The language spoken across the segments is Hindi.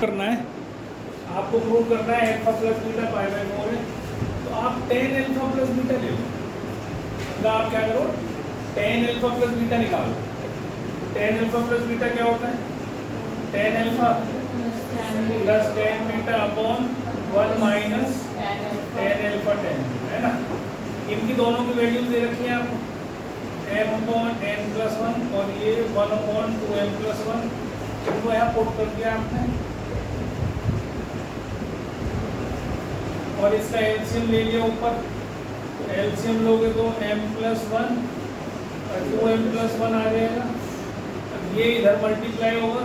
करना है, आपको प्रूव करना है alpha plus beta pi by 4 है, तो आप tan अल्फा प्लस बीटा ले लो। तो आप क्या करो, tan अल्फा प्लस बीटा निकालो। tan अल्फा प्लस बीटा क्या होता है? tan alpha plus tan beta upon 1 minus tan alpha tan, है ना। इनकी दोनों की वैल्यूज दे रखी है आपको, m अपॉन n प्लस 1 और ये 1 अपॉन 2m प्लस 1, इनको यहाँ पुट कर दिया आपने और इसका एलसीएम ले लिया ऊपर। तो एलसीएम लोगे तो m प्लस 1 और 2m प्लस 1 आ जाएगा। अब ये इधर मल्टीप्लाई होगा,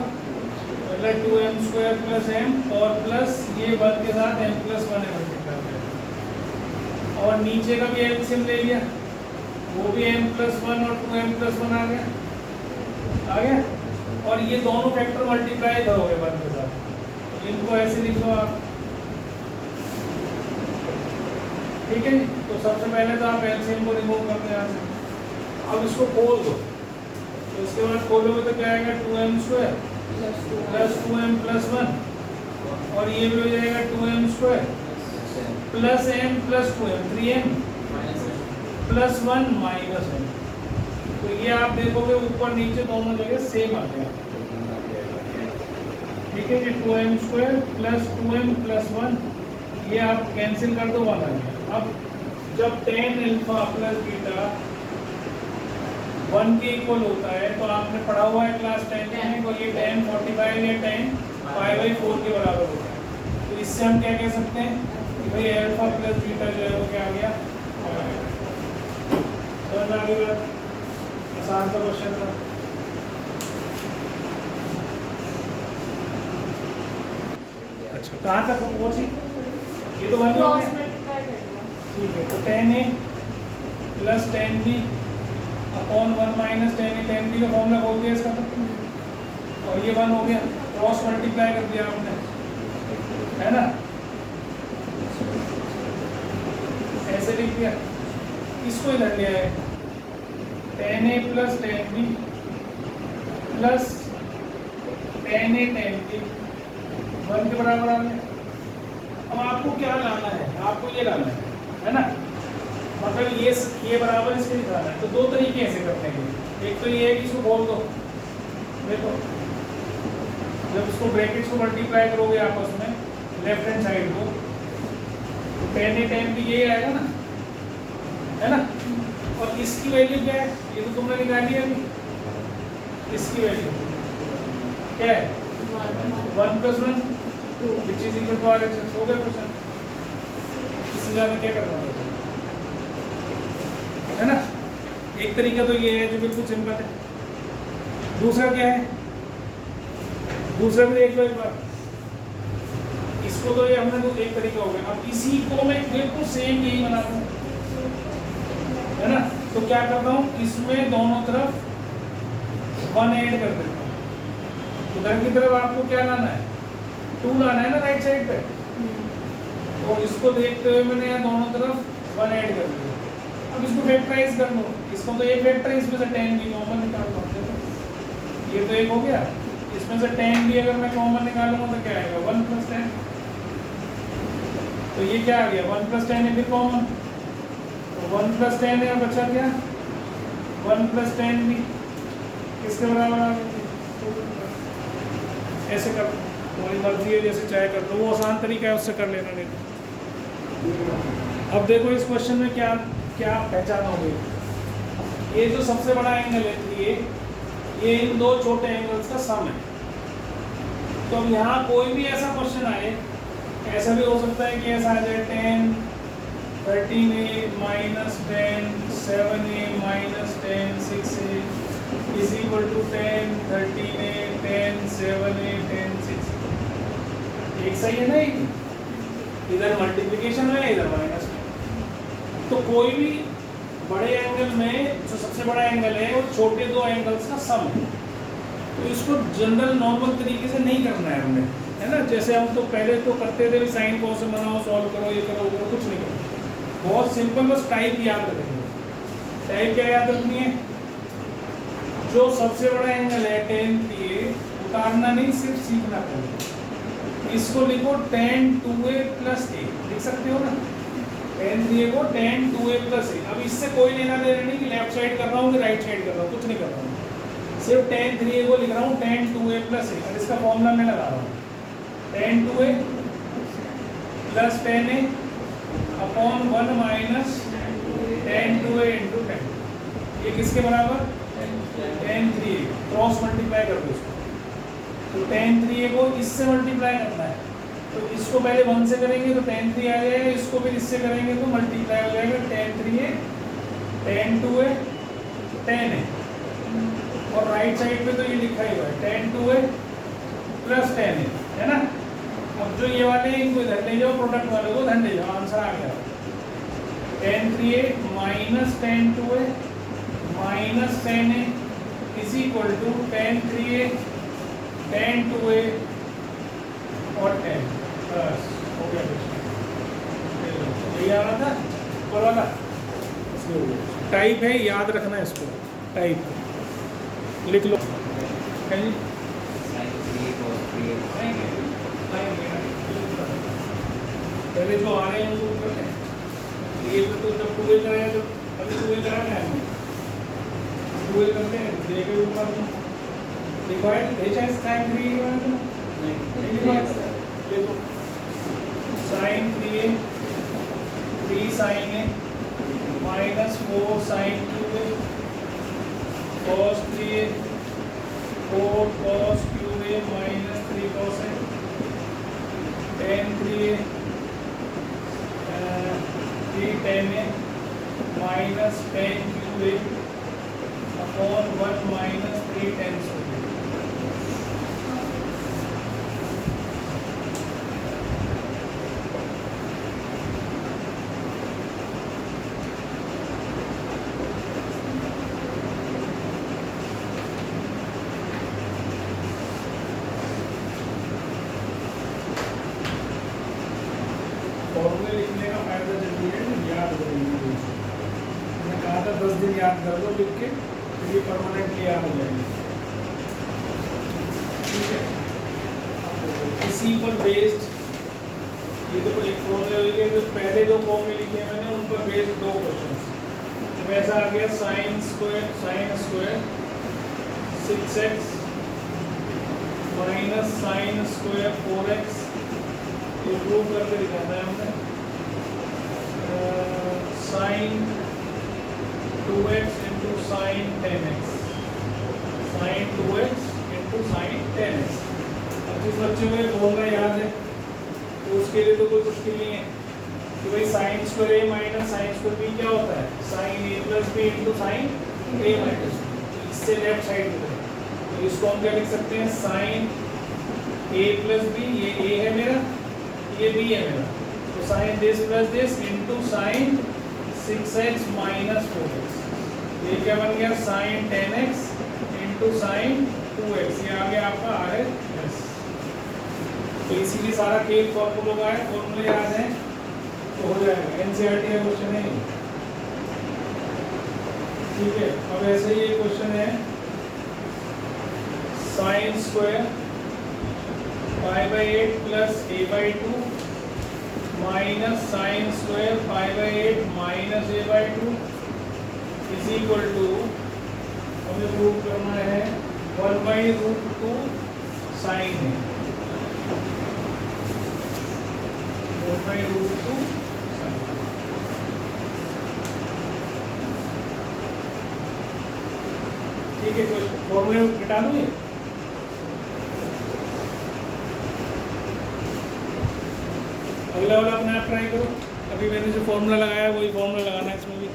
मतलब 2m स्क्वायर प्लस m और प्लस ये 1 के साथ m प्लस 1 है मल्टीप्लाई हो जाएगा। और नीचे का भी एलसीएम ले लिया, वो भी m प्लस 1 और 2m प्लस 1 आ गया। और ये दोनों फैक्टर मल्टीप्लाई इधर हो गए 1 के साथ, तो इनको ऐसे लिख लो आप, ठीक है। तो सबसे पहले तो आप एलसीएम को रिमूव करते हैं यहाँ से। अब इसको खोल दो, तो इसके बाद खोलोगे तो क्या आएगा, 2m square plus 2m plus 1 और ये भी हो जाएगा 2m square plus m plus 2m 3m plus 1 minus 1। तो ये आप देखोगे ऊपर नीचे दोनों जगह सेम आ गया, ठीक है। ये 2m square plus 2m plus 1 ये आप कैंसिल कर दो, 1 आ गया। अब जब tan अल्फा प्लस बीटा 1 के इक्वल होता है तो आपने पढ़ा हुआ है क्लास 10 में, और ये tan 45 या tan पाई बाई 4 के बराबर होता है। तो इससे हम क्या कह सकते हैं कि भाई अल्फा प्लस बीटा जो है वो क्या आ गया, समझ आ गई बात? आसान सा क्वेश्चन था। अच्छा कहाँ तक पहुंची? ये तो बन गया, ठीक है। तो tan a plus tan b upon 1 minus tan a, tan b का फॉर्मूला बोल दिया इसका तो, और ये 1 हो गया, क्रॉस मल्टीप्लाई कर दिया आपने, है ना, ऐसे लिख दिया। इसको इधर ले आए, tan a plus tan b plus tan a tan b 1 के बराबर आ गया। अब आपको क्या लाना है, आपको ये लाना है ना, मतलब ये बराबर इसके निकालना है। तो दो तरीके ऐसे करते हैं, एक तो ये है कि इसको बोल दो, देखो जब इसको ब्रैकेट्स को मल्टीप्लाई करोगे आपस में लेफ्ट हैंड साइड को, तो tan a tan b ये आएगा ना, है ना। और इसकी वैल्यू क्या है, ये तो तुमने निकाली है अभी, इसकी वैल्यू क्या है, 1 plus 1 which is equal to RHS। हो गया क्वेश्चन, इससे ज़्यादा क्या करना है ना। एक तरीका तो ये है जो बिल्कुल सिंपल है। दूसरा क्या है, दूसरा भी देख लो एक बार। इसको तो ये हमने तो एक तरीका हो गया। अब इसी को मैं बिल्कुल सेम यही बनाता हूँ, है ना। तो क्या करता हूँ, इसमें दोनों तरफ 1 ऐड कर देता हूँ। उधर की तरफ आपको क्या लाना है, 2 लाना है ना राइट साइड पे। तो इसको देखते हुए मैंने यहाँ दोनों तरफ 1 ऐड कर दिया। अब इसको फैक्टराइज कर लो, इसको तो एक फैक्टर, इसमें से tan b कॉमन निकाल लो, ये तो एक हो गया। इसमें से tan b अगर मैं कॉमन निकालूंगा तो क्या आएगा, 1 प्लस tan। तो ये क्या आ गया, 1 प्लस tan है फिर कॉमन, तो 1 प्लस tan है, बचा क्या 1 प्लस tan b, किसके बराबर आ गया। ऐसे कर, तुम्हारी मर्जी है, जैसे चाहे कर लो, वो आसान तरीका है, उससे कर लेना। नहीं अब देखो इस क्वेश्चन में क्या क्या पहचानोगे। ये जो सबसे बड़ा एंगल है ये इन दो छोटे एंगल्स का सम है। तो अब यहाँ कोई भी ऐसा क्वेश्चन आए, ऐसा भी हो सकता है कि ऐसा आ जाए tan 13a minus tan 7a minus tan 6a is equal to tan 13a tan 7a tan 6a। एक सही है ना, इधर मल्टीप्लिकेशन है इधर माइनस है। तो कोई भी बड़े एंगल में जो सबसे बड़ा एंगल है वो छोटे दो एंगल्स का सम है। तो इसको जनरल नॉर्मल तरीके से नहीं करना है हमने, है ना। जैसे हम तो पहले तो करते थे साइन को से बनाओ, सॉल्व करो, ये करो, वो कुछ नहीं करो, बहुत सिंपल, बस टाइप याद रखेंगे। टाइप क्या याद रखनी है, जो सबसे बड़ा एंगल है tan p उतारना नहीं, सिर्फ सीखना पड़ेगा। इसको लिखो tan 2a प्लस ए, लिख सकते हो ना, tan 3a को tan 2a प्लस ए। अब इससे कोई लेना देना नहीं कि लेफ्ट साइड कर रहा हूँ कि राइट साइड कर रहा हूँ, कुछ नहीं कर रहा हूँ, सिर्फ tan 3a को लिख रहा हूँ tan 2a प्लस ए, और इसका फॉर्मूला मैं लगा रहा हूँ tan 2a plus tan a upon 1 minus tan 2a into tan, ये किसके बराबर, tan 3a, क्रॉस मल्टीप्लाई कर दो इसको, तो tan 3a को इससे मल्टीप्लाई करना है, तो इसको पहले 1 से करेंगे तो tan 3 आ जाएगा, इसको फिर इससे करेंगे तो मल्टीप्लाई हो जाएगा tan 3a tan 2a tan a, और राइट साइड पे तो ये लिखा ही हुआ है tan 2a plus tan a, है ना। अब जो ये वाले इनको इधर ले जाओ, प्रोडक्ट वाले को इधर ले जाओ, आंसर आ गया tan 3a minus tan 2a minus tan a is equal to tan 3a tan 2a और tan, बस हो गया। यही आ रहा था ऊपर वाला, टाइप है, याद रखना है इसको, टाइप लिख लो। पहले जो आ रहे हैं उनको करते हैं, ये तो जब टूवेल कराया, जब अभी टूवेल कराना है, टूवेल करते हैं, देखे ऊपर लिखा है भेजा है साइन 3 देखो sine 3a 3 sine a minus 4 sine 2a cos 3a 4 cos 2a minus 3 cos a tan 3a 3 tan a minus tan 2a upon 1 minus 3 tan 2a। फॉर्मूले लिखने का फायदा जरूरी है, याद करेंगे। मैंने कहा था 10 दिन याद कर लो लिख के, फिर ये परमानेंटली याद हो जाएगी, ठीक है। इसी पर बेस्ड ये तो एक फॉर्मूले लिखे, जो पहले दो फॉर्मूले लिखे मैंने उन पर बेस्ड दो क्वेश्चन, तो ऐसा आ गया sine square 6x minus sine square 4x, ये प्रूव करके दिखाना है हमने, sine 2x into sine 10x, sine 2x into sine 10x। अब जिस बच्चे को ये फॉर्मूला याद है तो उसके लिए तो कोई मुश्किल नहीं है कि भाई sine square a minus sine square b क्या होता है, sign a plus b into sine a minus b, इससे लेफ्ट साइड में, तो इसको हम क्या लिख सकते हैं, साइन a प्लस b, ये a है मेरा, ये b है मेरा, तो sine this plus this into sine 6x minus 4x, ये क्या बन गया sign 10x into sine 2x, ये आ गया आपका RHS। तो इसीलिए सारा खेल फॉर्मूलों का है, फॉर्मूले याद है तो हो जाएगा, एनसीईआरटी का क्वेश्चन है, ठीक है। अब ऐसे ही एक क्वेश्चन है sine square π/8 plus a/2 minus sine square π/8 minus a/2 is equal to, हमें प्रूव करना है 1/√2 साइन है, 1/√2 साइन, ठीक है। कुछ फॉर्मूले घटा दूँ ये, अगला वाला अपने आप ट्राई करो, अभी मैंने जो फॉर्मूला लगाया वही फॉर्मूला लगाना है इसमें भी।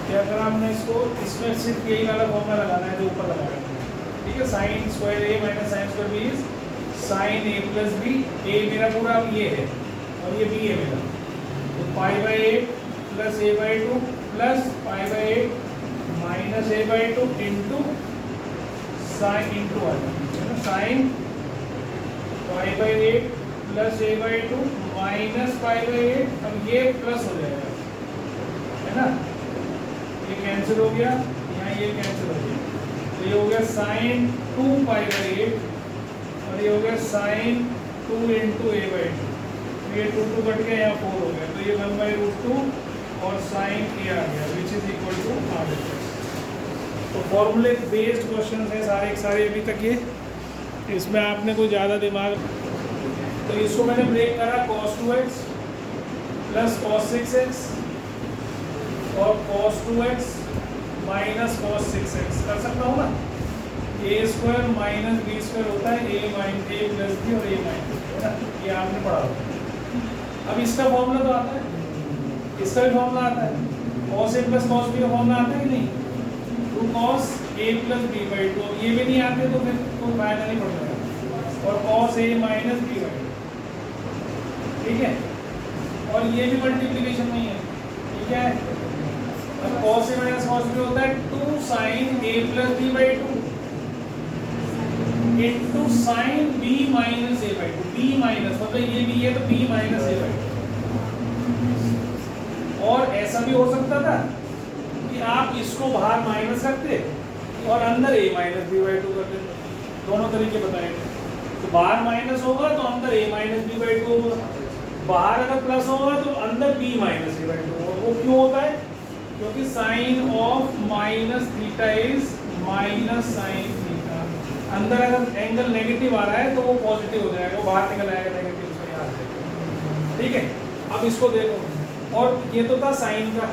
क्या करा हमने इसमें सिर्फ यही वाला फॉर्मूला लगाना है जो ऊपर लगाया है, ठीक है। Sine square a minus sine square b is sine a plus b, a मेरा पूरा ये है और ये b है मेरा, तो π/8 plus a/2 plus π/8 minus a/2 into sine into वाला साइन π/8 प्लस a/2 माइनस π/8, अब ये प्लस हो जाएगा, है ना, ये कैंसिल हो गया, यहाँ ये कैंसिल हो गया, तो ये हो गया साइन 2π/8 और ये हो गया साइन 2 इंटू ए बाई 2, ये 2 कट गया, यहाँ 4 हो गया, तो ये 1/√2 और साइन ए आ गया which is equal to R H S. तो फॉर्मूले बेस्ड क्वेश्चन हैं सारे सारे अभी तक ये, इसमें आपने कोई ज़्यादा दिमाग, तो इसको मैंने ब्रेक करा cos 2x plus cos 6x और cos 2x minus cos 6x कर सकता हूँ ना, a square minus B square होता है a प्लस बी और a माइनस, है ना, ये आपने पढ़ा होगा। अब इसका फॉर्मूला तो आता है, इसका भी फॉर्मूला आता है, cos a plus cos b का फॉर्मूला आता है कि नहीं, 2 cos a plus b by 2, ये भी नहीं आते तो फिर कोई फायदा नहीं पड़ता, और cos a minus b by 2, ठीक है, और ये भी मल्टीप्लिकेशन नहीं है, ये क्या है, अब cos a minus cos b होता है 2 sin a plus b by 2 into sine b minus a by 2, b minus मतलब ये भी है तो b माइनस a बाई 2। और ऐसा भी हो सकता था कि आप इसको बाहर माइनस रखते और अंदर a माइनस b बाई 2 कर देते, दोनों तरीके बताएंगे। तो बाहर माइनस होगा तो अंदर a माइनस b बाई 2 होगा, बाहर अगर प्लस होगा तो अंदर b माइनस a बाई 2 होगा। वो क्यों होता है, क्योंकि sine of minus theta is minus sine theta, अंदर अगर एंगल नेगेटिव आ रहा है तो वो पॉजिटिव हो जाएगा, वो बाहर निकल आएगा नेगेटिव, उसमें याद रखें, ठीक है। अब इसको देखो, और ये तो था साइन का,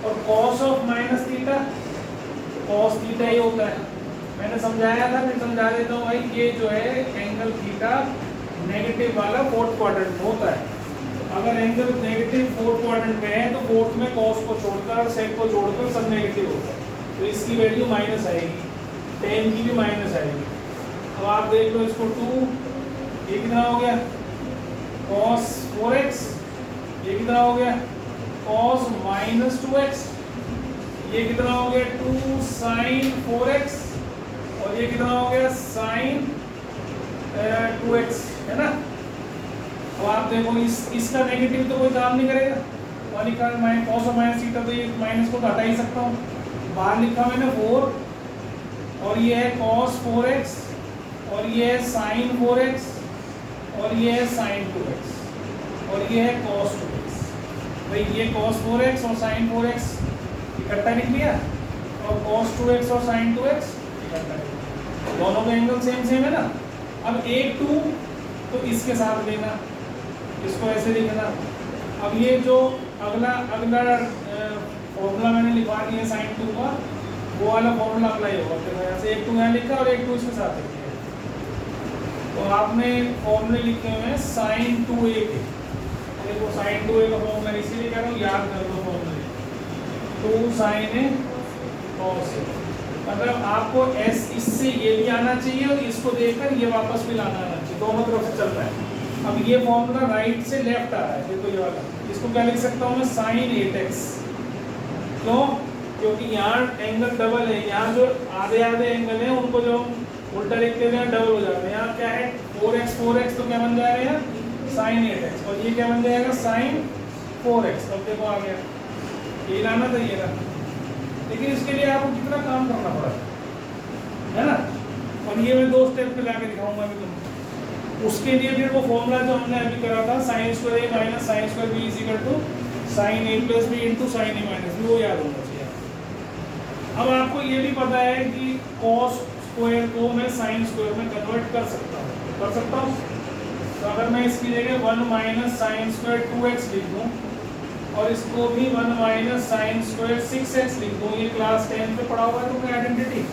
और cos of minus theta, cos theta ही होता है, मैंने समझाया था, फिर समझा देता हूँ भाई, ये जो है एंगल थीटा नेगेटिव वाला फोर्थ क्वाड्रेंट में होता है, अगर एंगल नेगेटिव फोर्थ क्वाड्रेंट में है तो फोर्थ में cos को छोड़कर सेक को छोड़कर सब नेगेटिव होता है, तो इसकी वैल्यू माइनस आएगी, टेन की भी माइनस आएगी। अब आप देख लो इसको 2, ये कितना हो गया cos 4x, ये कितना हो गया cos माइनस 2x, ये कितना हो गया 2 sin 4x, और ये कितना हो गया sin 2x, है ना। अब आप देखो इसका नेगेटिव तो कोई काम नहीं करेगा, और निकाल cos और माइनस थीटा, तो ये माइनस को तो हटा ही सकता हूँ, बाहर लिखा मैंने 4, और ये है cos 4x, और ये है sin 4x, और ये है sin 2x, और ये है cos 2x। भाई ये cos 4x और sin 4x इकट्ठा लिख लिया, और cos 2x और sin 2x इकट्ठा लिख लिया, दोनों का एंगल सेम सेम है ना। अब एक 2 तो इसके साथ लेना, इसको ऐसे लिखना। अब ये जो अगला फॉर्मूला मैंने लिखवा दिया sin 2 का, वो वाला फॉर्मूला अप्लाई होगा, फिर यहाँ से एक 2 यहाँ लिखा और एक 2 इसके साथ लिखा, तो आपने फॉर्मूले लिखे हुए हैं sin 2a के, देखो sin 2a का फॉर्मूला इसीलिए कह रहा हूँ, याद कर लो फॉर्मूले, 2 sin a cos a, मतलब आपको s इससे ये भी आना चाहिए और इसको देखकर ये वापस भी लाना आना चाहिए, दोनों तरफ से चल रहा है। अब ये फॉर्मूला राइट से लेफ्ट आ रहा है, देखो ये वाला, इसको क्या लिख सकता हूँ मैं sin 8x, क्यों, क्योंकि यहाँ एंगल डबल है, यहाँ जो आधे आधे एंगल है उनको जो उल्टा लिखते हैं डबल हो जाते हैं, यहाँ क्या है 4x तो क्या बन जाएगा यहाँ sin 8x, और ये क्या बन जाएगा sin 4x। अब देखो आ गया, ये लाना था ये ना, लेकिन इसके लिए आपको कितना काम करना पड़ा है ना, और ये मैं 2 स्टेप पे लाके दिखाऊंगा अभी तुमको। उसके लिए फिर वो फॉर्मूला जो हमने अभी करा था sin square a minus sin square b is equal to sin a plus b into sin a minus b, वो याद होना चाहिए। अब आपको ये भी पता है कि cos स्क्वायर को मैं sin स्क्वायर में कन्वर्ट कर सकता हूँ, तो अगर मैं इसकी जगह 1 माइनस साइन स्क्वायर 2x लिख दूँ और इसको भी 1 माइनस साइन स्क्वायर 6x लिख दूँ, ये क्लास 10 पे पढ़ा हुआ है तुमने identity,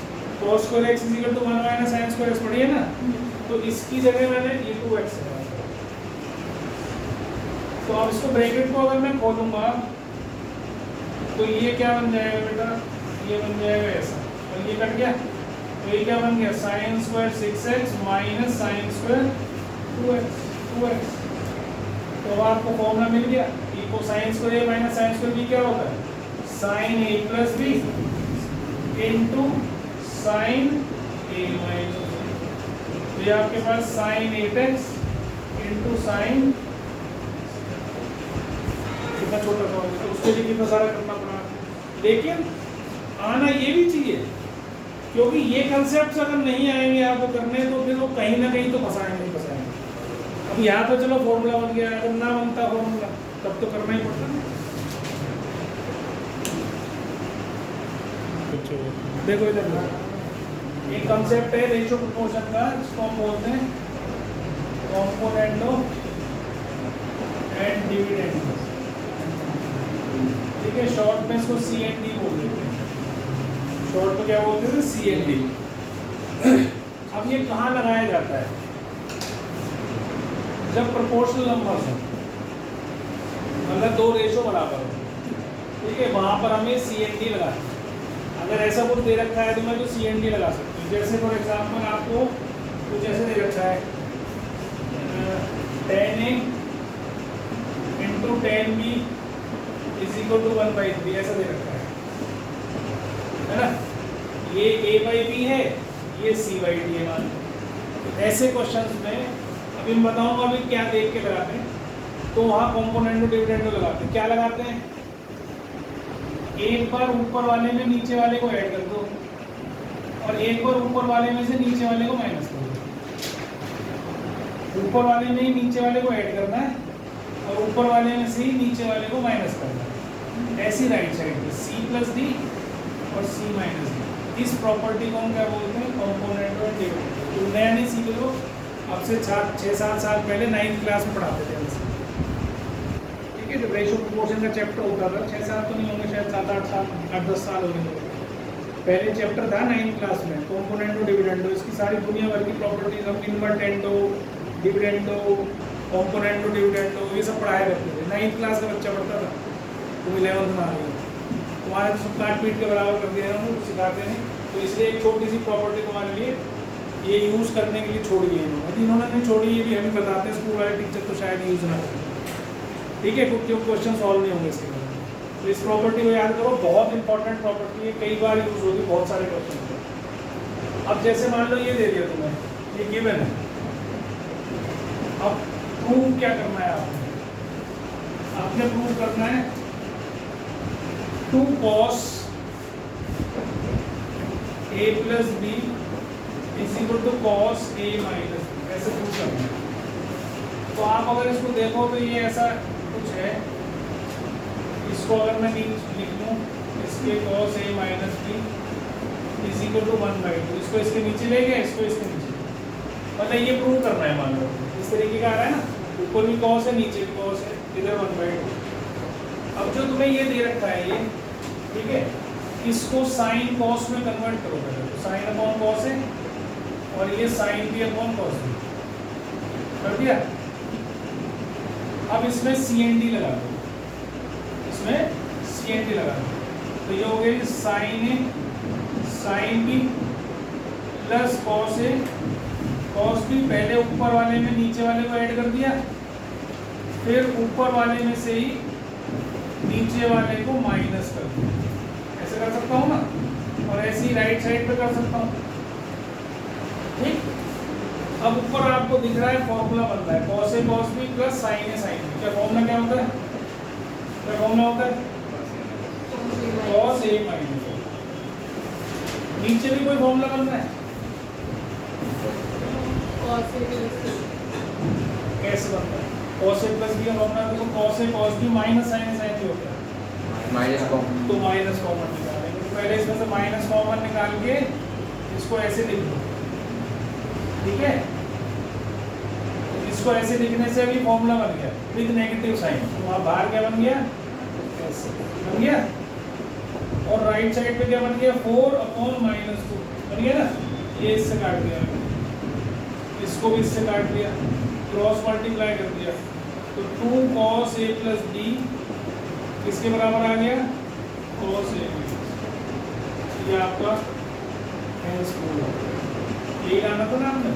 cos square x is equal to 1 minus sine square x पढ़ी है ना, तो इसकी जगह मैंने ये 2x है, तो अब इसको ब्रैकेट को अगर मैं खोलूंगा तो ये क्या बन जाएगा बेटा, ये बन जाएगा ऐसा, और ये कट गया, तो ये क्या बन गया sine square 6x minus sine square 2x। तो अब आपको फॉर्मूला मिल गया, इको sine square a minus sine square b क्या होता है sign a plus b into sine a minus b, तो ये आपके पास साइन 8x इंटू साइन, कितना छोटा सा, तो उसके लिए कितना सारा करना पड़ा, लेकिन आना ये भी चाहिए क्योंकि ये कंसेप्ट अगर नहीं आएंगे आपको करने तो फिर वो कहीं ना कहीं तो फंसाएंगे ही फंसाएंगे। अब यहाँ तो चलो फॉर्मूला बन गया, अगर ना बनता फॉर्मूला तब तो करना ही पड़ता ना। देखो इधर एक कंसेप्ट है रेशियो प्रोपोर्शन का, इसको हम बोलते हैं कॉम्पोनेंटो एंड डिविडेंडो। ठीक है, शॉर्ट में इसको CND बोल देते हैं। शॉर्ट में क्या बोलते हैं? CND। अब ये कहाँ लगाया जाता है? जब प्रोपोर्शनल नंबर्स हो, मतलब दो रेशो बराबर हो, ठीक है, वहां पर हमें CND लगाते हैं। अगर ऐसा कुछ दे रखा है तो मैं तो CND लगा सकती हूँ। जैसे फॉर एग्जाम्पल आपको कुछ ऐसे दे रखा है 10A × 10B = 1/3, ऐसा दे रखा है ना। ये A/B है, ये C/D है मान। तो ऐसे क्वेश्चंस में अभी मैं बताऊंगा अभी क्या देख के लगाते हैं। तो वहाँ कॉम्पोनेंटो डिविडेंडो लगाते हैं। क्या लगाते हैं? एक बार ऊपर वाले में नीचे वाले को ऐड कर दो और एक बार ऊपर वाले में से नीचे वाले को माइनस कर दो। ऊपर वाले में ही नीचे वाले को ऐड करना है और ऊपर वाले में से ही नीचे वाले को माइनस करना है। ऐसी राइट साइड पे C+D और C-D। इस प्रॉपर्टी को हम क्या बोलते हैं? कॉम्पोनेंटो एंड डिविडेंडो। तो नया नहीं सीख लो, अब से 6-7 साल पहले 9th क्लास में पढ़ाते थे हमसे। ठीक है, जब रेशियो प्रोपोर्शन का चैप्टर होता था, 6 साल तो नहीं होंगे, शायद 7-8 साल 8-10 साल हो गए। पहले चैप्टर था 9th क्लास में कॉम्पोनेंटो डिविडेंडो। इसकी सारी दुनिया भर की प्रॉपर्टीज हम इन्वर्टेंडो, डिविडेंडो, कॉम्पोनेंटो डिविडेंडो ये सब पढ़ाया करते थे। 9th क्लास का बच्चा पढ़ता था, तुम 11th में आ गए, तुम्हारे तो सब काट पीट के बराबर कर दिया हम सिखाते हैं। तो इसलिए एक छोटी सी प्रॉपर्टी तुम्हारे लिए ये यूज़ करने के लिए छोड़ी है इन्होंने। इन्होंने नहीं छोड़ी, ये भी हमें बताते हैं स्कूल वाले टीचर, तो शायद यूज़ ना करें। ठीक है, कुछ क्वेश्चन सॉल्व नहीं होंगे इसके बाद। तो इस प्रॉपर्टी को याद करो, बहुत इंपॉर्टेंट प्रॉपर्टी है, कई बार यूज होगी बहुत सारे क्वेश्चन में। अब जैसे मान लो ये दे दिया तुम्हें, ये गिवन है, अब प्रूव क्या करना है आपने प्रूव करना है 2 cos A + B = cos A - B, ऐसे प्रूव करना है। तो आप अगर इसको देखो तो ये ऐसा कुछ है, इसको अगर मैं लिख लूँ इसके cos A - B = 1/2, इसको इसके नीचे ले गए, इसको इसके नीचे, मतलब ये प्रूव करना है। मान लो इस तरीके का आ रहा है ना, ऊपर भी cos है नीचे भी cos है, इधर 1/2। अब जो तुम्हें ये दे रखा है ये, ठीक है, इसको sin cos में कन्वर्ट करो। तो sin/cos है और ये sin B/cos है, कर दिया। अब इसमें CND लगा दो, इसमें CND लगा दो, तो ये हो गई sin A sin B + cos A cos B। पहले ऊपर वाले में नीचे वाले को ऐड कर दिया, फिर ऊपर वाले में से ही नीचे वाले को माइनस कर दिया। ऐसे कर सकता हूँ ना, और ऐसे ही राइट साइड पे कर सकता हूँ। ठीक, अब ऊपर आपको दिख रहा है फॉर्मूला बन रहा है cos A cos B + sin A sin B। क्या फॉर्मूला क्या होता है? क्या फॉर्मूला होता है? cos A - B। नीचे भी कोई फॉर्मूला बन रहा है? कैसे बनता है? cos A + B का फॉर्मूला देखो, cos A cos B - sin A sin B होता है, माइनस कॉमन। तो माइनस कॉमन निकालेंगे, तो पहले इसमें से माइनस कॉमन निकाल के इसको ऐसे लिख दो। ठीक है, इसको ऐसे लिखने से अभी फॉर्मूला बन गया विद नेगेटिव साइन। तो वहाँ बाहर क्या बन गया? ऐसे बन गया। और राइट साइड पे क्या बन गया? 4/-2 बन गया ना। ये इससे काट दिया, इसको भी इससे काट दिया, क्रॉस मल्टीप्लाई कर दिया, तो 2 cos A + B किसके बराबर आ गया? cos A। ये आपका यही लाना था ना आपने।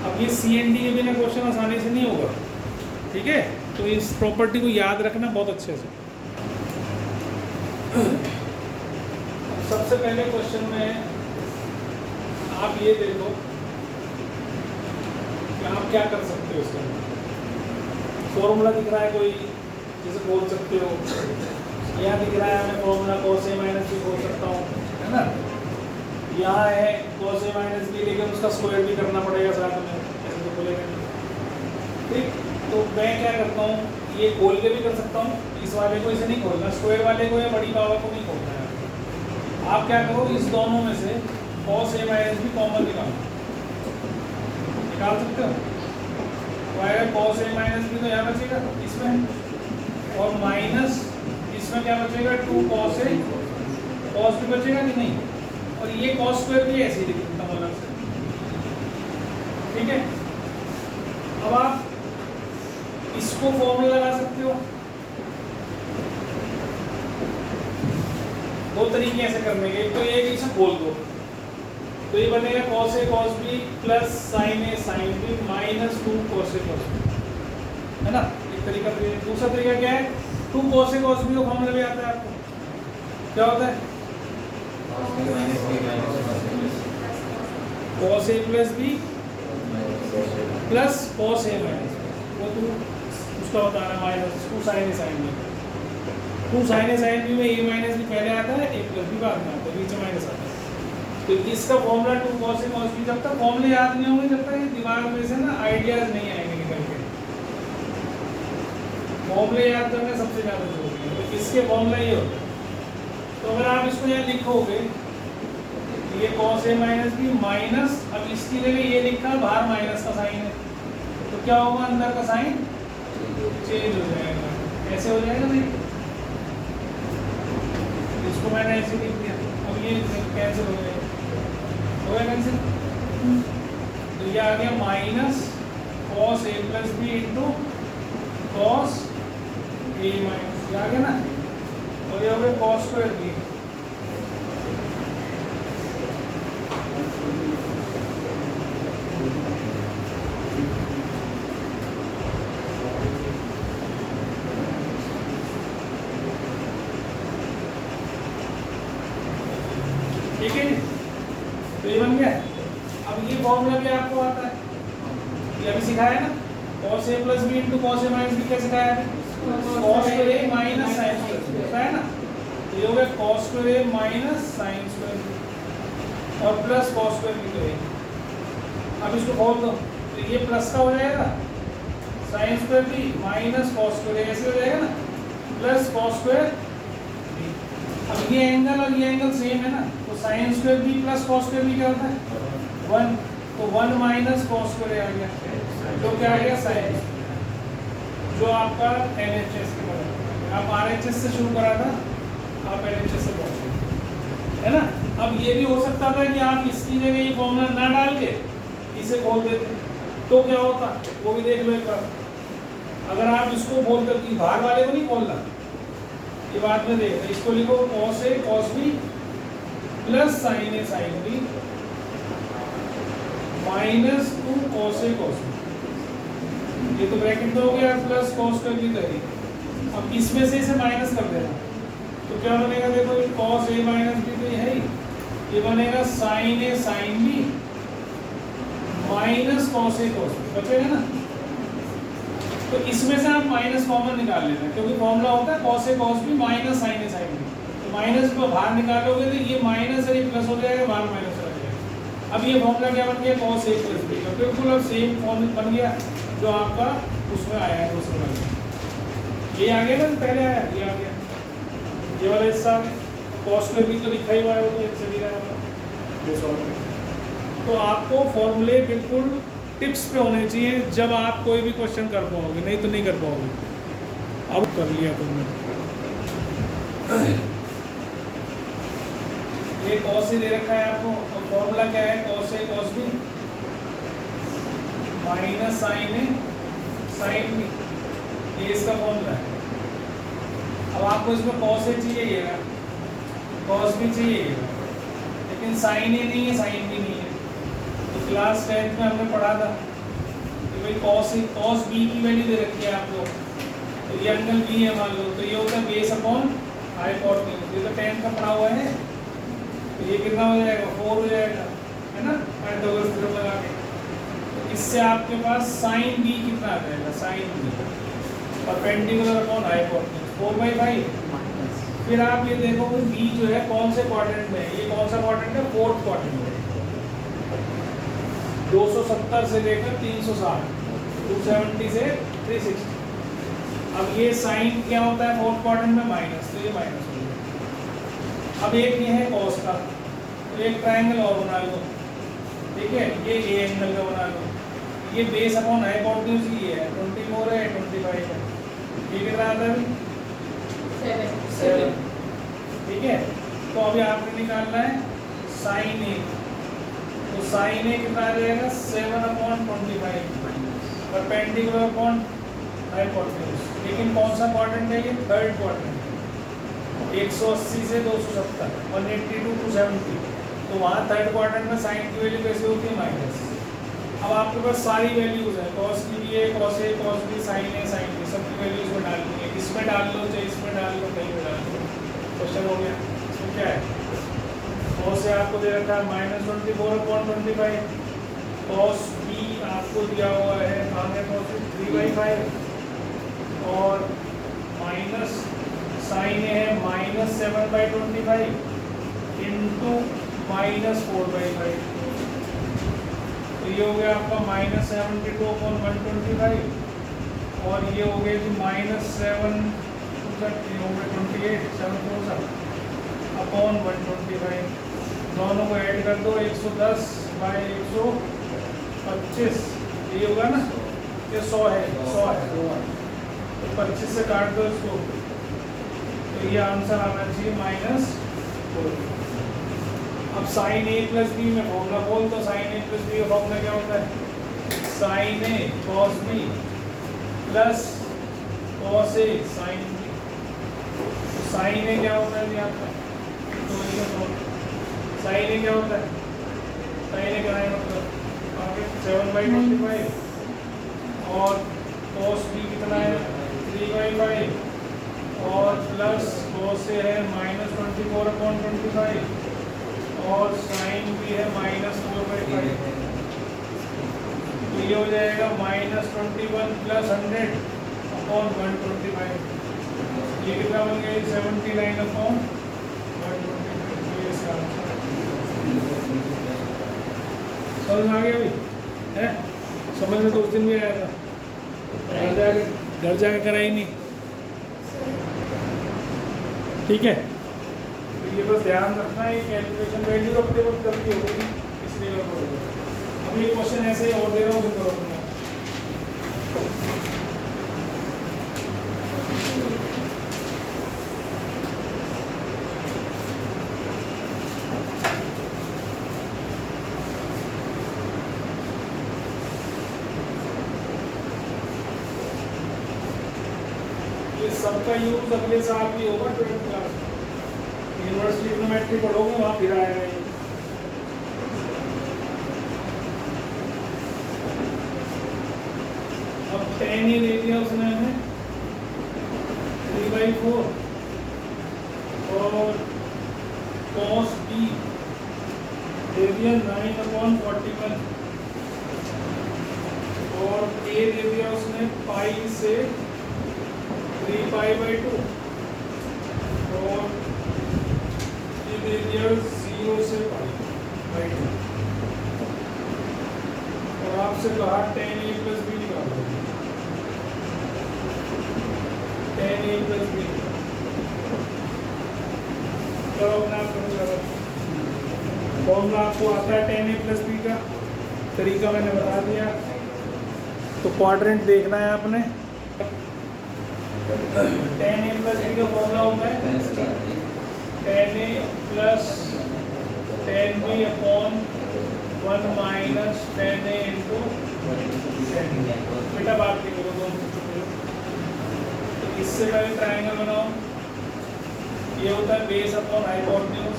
अब ये CND के बिना क्वेश्चन आसानी से नहीं होगा। ठीक है, तो इस प्रॉपर्टी को याद रखना बहुत अच्छे से। सबसे पहले क्वेश्चन में आप ये देखो कि आप क्या कर सकते हो। इसका फॉर्मूला दिख रहा है कोई, जैसे बोल सकते हो, यहाँ दिख रहा है हमें फॉर्मूला cos A - B बोल सकता हूँ, है ना। यहाँ है cos a माइनस बी, लेकिन उसका स्क्वायर भी करना पड़ेगा साथ में, ऐसे तो बोलेगा नहीं। ठीक, तो मैं क्या करता हूँ, ये खोल के भी कर सकता हूँ, इस वाले को इसे नहीं खोलना, स्क्वायर वाले को या बड़ी पावर को नहीं खोलना है। आप क्या करो, इस दोनों में से cos a minus B common निकाल सकते हो। तो आएगा cos a माइनस बी, तो यहाँ बचेगा इसमें, और माइनस इसमें क्या बचेगा 2 cos a, cos भी बचेगा कि नहीं, और ये cos स्क्वायर भी ऐसे ही लिखता हूँ अलग से। ठीक है, अब आप इसको फॉर्मूला लगा सकते हो, दो तरीके ऐसे करने के, तो एक इसे खोल दो, तो ये बनेगा cos a cos b plus sin a sin b minus 2 cos a cos b, है ना, एक तरीका। तो दूसरा तरीका क्या है, 2 cos a cos b को फॉर्मूला भी आता है आपको, क्या होता है cos a plus b plus cos a minus b, वो तो उसका बता रहा है minus 2 sin a sin b, 2 sin a sin b में a माइनस b पहले आता है, a प्लस b बाद में आता है, बीच में माइनस आता है। तो इसका formula 2 cos a cos b, जब तक फॉर्मूले याद नहीं होंगे, जब तक ये दिमाग में से ना आइडियाज नहीं आएंगे निकल के। फॉर्मूले याद करना सबसे ज़्यादा जरूरी है, तो इसके फॉर्मूला ये होता है। तो अगर आप इसको यहाँ लिखोगे, ये cos a minus b minus, अब इसकी जगह ये लिखा, बाहर माइनस का साइन है, तो क्या होगा, अंदर का साइन चेंज हो जाएगा, ऐसे हो जाएगा नहीं, इसको मैंने ऐसे लिख दिया, अब ये कैंसिल हो जाएगा, हो गया कैंसिल। तो ये आ गया minus cos a plus B into cos a minus, ये आ गया ना, और ये हो गया cos स्क्वायर b। ठीक है, तो ये बन गया। अब ये फॉर्मूला भी आपको आता है, ये अभी सिखाया ना, cos a plus B into cos a minus B, क्या सिखाया है, cos square a minus sine square, बताया ना, ये हो गया cos square a minus sine square और प्लस cos स्क्वायर b करेंगे। अब इसको खोल दो, तो ये प्लस का हो जाएगा sign square b minus cos square, ऐसे हो जाएगा ना, प्लस cos स्क्वायर। अब ये एंगल और ये एंगल सेम है ना, तो sine square B plus cos square B क्या होता है 1, तो 1 माइनस कॉस स्क्वायर आ गया, जो क्या आ गया साइन, जो आपका LHS के बराबर। आप RHS से शुरू करा था, आप LHS से पहुंचे, है ना। अब ये भी हो सकता था कि आप इसकी जगह ये फॉर्मूला ना डाल के इसे खोल देते, तो क्या होता, वो भी देख लो एक बार। अगर आप इसको बोल कर बाहर वाले को नहीं खोलना, ये बाद में देख, इसको लिखो cos a cos b plus sin a sin b minus 2 cos a cos b, ये तो ब्रैकेट में हो गया, प्लस cos का भी करिए। अब इसमें से इसे माइनस कर देना, तो क्या बनेगा, देखो cos a माइनस b तो ये है ही, ये बनेगा sin a sin b minus cos a cos b, बचेगा ना। तो इसमें से आप माइनस कॉमन निकाल लेना, क्योंकि फॉर्मूला होता है cos a cos b minus sin a sin b, तो माइनस को बाहर निकालोगे तो ये माइनस और ये प्लस हो जाएगा, बाहर माइनस हो जाएगा। अब ये फॉर्मूला क्या बन गया, cos a प्लस b का बिल्कुल अब सेम फॉर्मूला बन गया जो आपका उसमें आया है दूसरे वाले। ये आ गया ना, पहले आया, ये आ गया, ये वाला हिस्सा cos स्क्वायर b तो लिखा ही हुआ है, वो तो चल ही रहा है। तो आपको फॉर्मूले बिल्कुल टिप्स पे होने चाहिए, जब आप कोई भी क्वेश्चन कर पाओगे, नहीं तो नहीं कर पाओगे। अब कर लिया तुमने, ये cos से दे रखा है आपको, और फॉर्मूला क्या है, cos a cos b minus sin a sin b, ये इसका फॉर्मूला है। अब आपको इसमें cos a चाहिए, cos b चाहिए, लेकिन sin a नहीं है, sin b नहीं है। तो क्लास 10th में हमने पढ़ा था कि भाई cos b की वैल्यू दे रखी है आपको, तो ये एंगल b है मान लो, तो ये होता है बेस अपॉन हाइपोटेन्यूज, ये तो 10th का पढ़ा हुआ है, तो ये कितना हो जाएगा 4 हो जाएगा, है ना, पाइथागोरस थ्योरम लगा के। तो इससे आपके पास sin b कितना आ जाएगा, sin b perpendicular upon hypotenuse 4/5, फिर आप ये देखो कि बी जो है कौन से क्वाड्रेंट में है, ये कौन सा क्वाड्रेंट है, फोर्थ क्वाड्रेंट में। 270 से लेकर 360, 270 से 360। अब ये साइन क्या होता है फोर्थ क्वाड्रेंट में, माइनस, तो ये माइनस हो गया। अब एक ये है कॉस का, तो एक ट्रायंगल और बना लो, ठीक है, ये ए एंगल का बना लो। ये बेस अपॉन हाइपोटेन्यूज ही है, 24 है, 25 है, ये कितना आता है, 7, ठीक है। तो अभी आपने निकालना है साइन ए, तो साइन ए कितना आ जाएगा, 7/25 परपेंडिकुलर अपॉन हाइपोटेन्यूज। लेकिन कौन सा क्वाड्रेंट है, ये थर्ड क्वाड्रेंट है, 180 से 270, 180 to 270, तो वहाँ थर्ड क्वाड्रेंट में साइन की वैल्यू कैसे होती है, माइनस। अब आपके पास सारी वैल्यूज है, कॉस की भी है, cos A, cos B, sign A, sine B, सबकी वैल्यूज में डालनी है। इसमें डाल लो चाहे इसमें डाल लो, कहीं में डाल लो। क्वेश्चन हो गया। इसमें क्या है, कॉस ए आपको दे रखा है -24/25, कॉस बी आपको दिया हुआ है आगे कॉस 3/5, और माइनस साइन ए है -7/25 इंटू -4/5, तो ये हो गया आपका -72/125, और ये हो गया जी -7/28 दोनों को ऐड कर दो, 110/125, ये होगा ना, ये 100 है, 100 है, तो 25 से काट दो इसको, तो ये आंसर आना चाहिए -4। अब साइन ए प्लस बी में फॉर्मूला बोल दो, साइन ए प्लस बी का फॉर्मूला क्या होता है, sign A cos B plus cos A sine B. तो साइन ए क्या होता है जी आपका, तो ये साइन ए क्या होता है, साइन ए क्या है मतलब आपके 7/25, और कॉस बी कितना है 3/5, और प्लस कॉस ए है -24/25, और साइन भी है -4/5, तो ये हो जाएगा -21 + 100/125, ये कितना बन गया 79/125। समझ में आ गया अभी है, समझ में तो उस दिन भी आया था, घर जाके कराई नहीं, ठीक है। ये बस ध्यान रखना है, कैलकुलेशन वैल्यू रखते वक्त गलती होगी, इसलिए अब ये क्वेश्चन ऐसे और दे रहा हूँ, करो ये सबका यूज अगले साल भी होगा 12th क्लास में, यूनिवर्सिटी ट्रिग्नोमेट्री पढ़ोगे वहाँ फिर आएगा ये। अब tan ही दे दिया उसने हमें 3/4, और cos b दे दिया 9/41, और a दे दिया उसने पाई से 3π/2, और दे दिया 0 से π/2, और आपसे कहा tan a + b निकालो, tan a + b करो अपना फॉर्मूला आपको आता है tan a + b का, तरीका मैंने बता दिया। तो क्वाड्रेंट देखना है आपने, tan a + b का फॉर्मूला होता है tan a + tan b upon 1 - tan a into बेटा बात नहीं करो दोनों। तो इससे पहले ट्रायंगल बनाओ, ये होता है बेस अपॉन हाइपोटेन्यूज,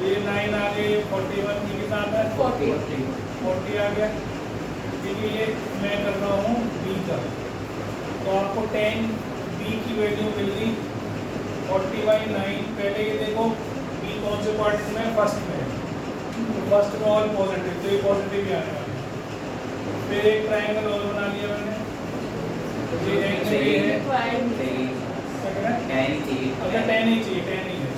ये 9 आ गए, 41 ये कितना आता है 40 आ गया, ठीक है। ये मैं कर रहा हूँ b का, तो आपको tan b की वैल्यू मिल गई 40/9। पहले ये देखो b कौन से पार्ट में है, फर्स्ट में है, तो फर्स्ट में ऑल पॉजिटिव, तो ये पॉजिटिव ही आने वाला है। फिर एक ट्रायंगल और बना लिया मैंने, ये एंगल ये है, tan ही चाहिए। अच्छा tan ही चाहिए, tan ही है।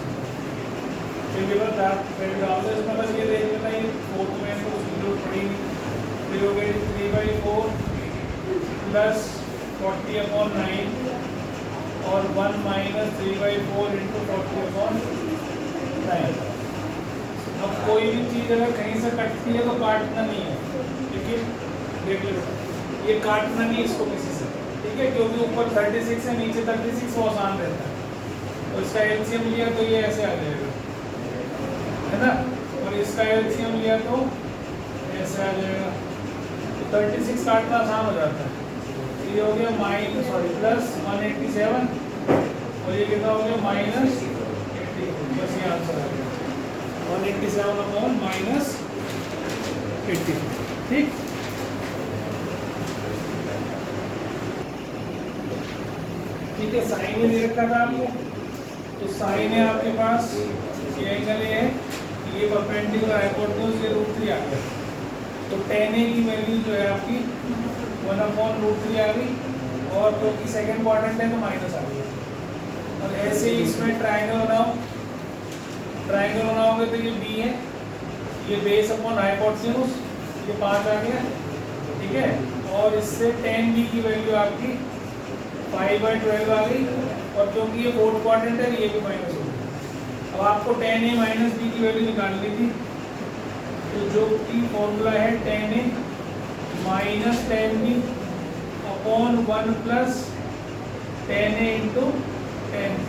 फिर भी बता फिर डाल दो इसमें, बस ये देख लेना, ये फोर्थ में तो जरूरत पड़ी नहीं। फिर हो गई 3/4 प्लस 40/9 और 1 माइनस 3/4 इंटू 40/9। अब कोई भी चीज़ अगर कहीं से कटती है तो काटना नहीं है, लेकिन देख लो ये काटना नहीं इसको किसी से, ठीक है, क्योंकि ऊपर 36 है नीचे 36 वो आसान रहता है। तो इसका एलसीएम लिया तो ये ऐसे आ जाएगा, है ना, और इसका एलसीएम लिया तो ऐसे आ जाएगा। तो 36 काटना आसान हो जाता है। ये हो गया प्लस 187 और ये कितना हो गया -80। बस ये आंसर आ गया 187/-80। ठीक, ठीक है। साइन ये दे रखा था आपको, तो साइन है आपके पास ये एंगल है, ये परपेंडिकुलर हाइपोटेन्यूज ये √3 आ गया। तो tan a की वैल्यू जो है आपकी 1/√3 आ गई, और क्योंकि सेकंड क्वाड्रेंट है तो माइनस आ गया। और ऐसे ही इसमें ट्राइंगल बनाओगे तो ये बी है, ये बेस अपॉन हाइपोटेन्यूज, ये 5 आ गया, ठीक है। और इससे tan b की वैल्यू आपकी 5/12 आ गई, और क्योंकि ये फोर्थ क्वाड्रेंट है ये भी माइनस हो गया। अब आपको tan a माइनस b की वैल्यू निकालनी थी, तो जो की फॉर्मूला है tan a minus tan b upon 1 plus tan a into tan b।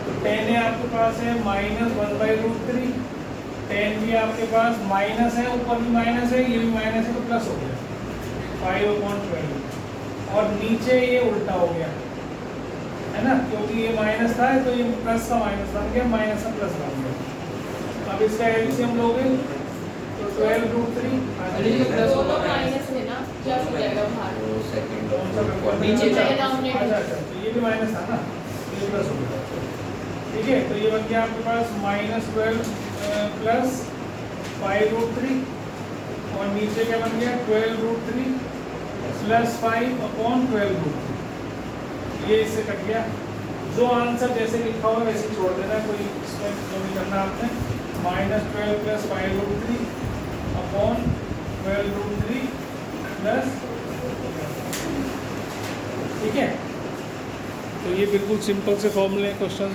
तो tan a आपके पास है -1/√3, tan b आपके पास माइनस है, ऊपर भी माइनस है, ये भी माइनस है, तो प्लस हो गया 5/12। और नीचे ये उल्टा हो गया, है ना, क्योंकि ये माइनस था तो ये प्लस का माइनस बन गया, माइनस का प्लस बन गया। अब इसका एलसीएम लोगे तो 12√3 दोनों माइनस है ना, प्लस हो जाएगा बाहर। नीचे नीचे अच्छा, denominator। तो ये भी माइनस था ना, ये प्लस हो गया, ठीक है। तो ये बन गया आपके पास -12 प्लस 5√3, और नीचे क्या बन गया 12√3 प्लस 5/12√3। ये इससे कट गया। जो आंसर जैसे लिखा हुआ वैसे छोड़ देना, कोई इसमें जो भी करना आपने, -12 प्लस 5√3/12√3 प्लस, ठीक है। तो ये बिल्कुल सिंपल से फॉर्मूले क्वेश्चन हैं।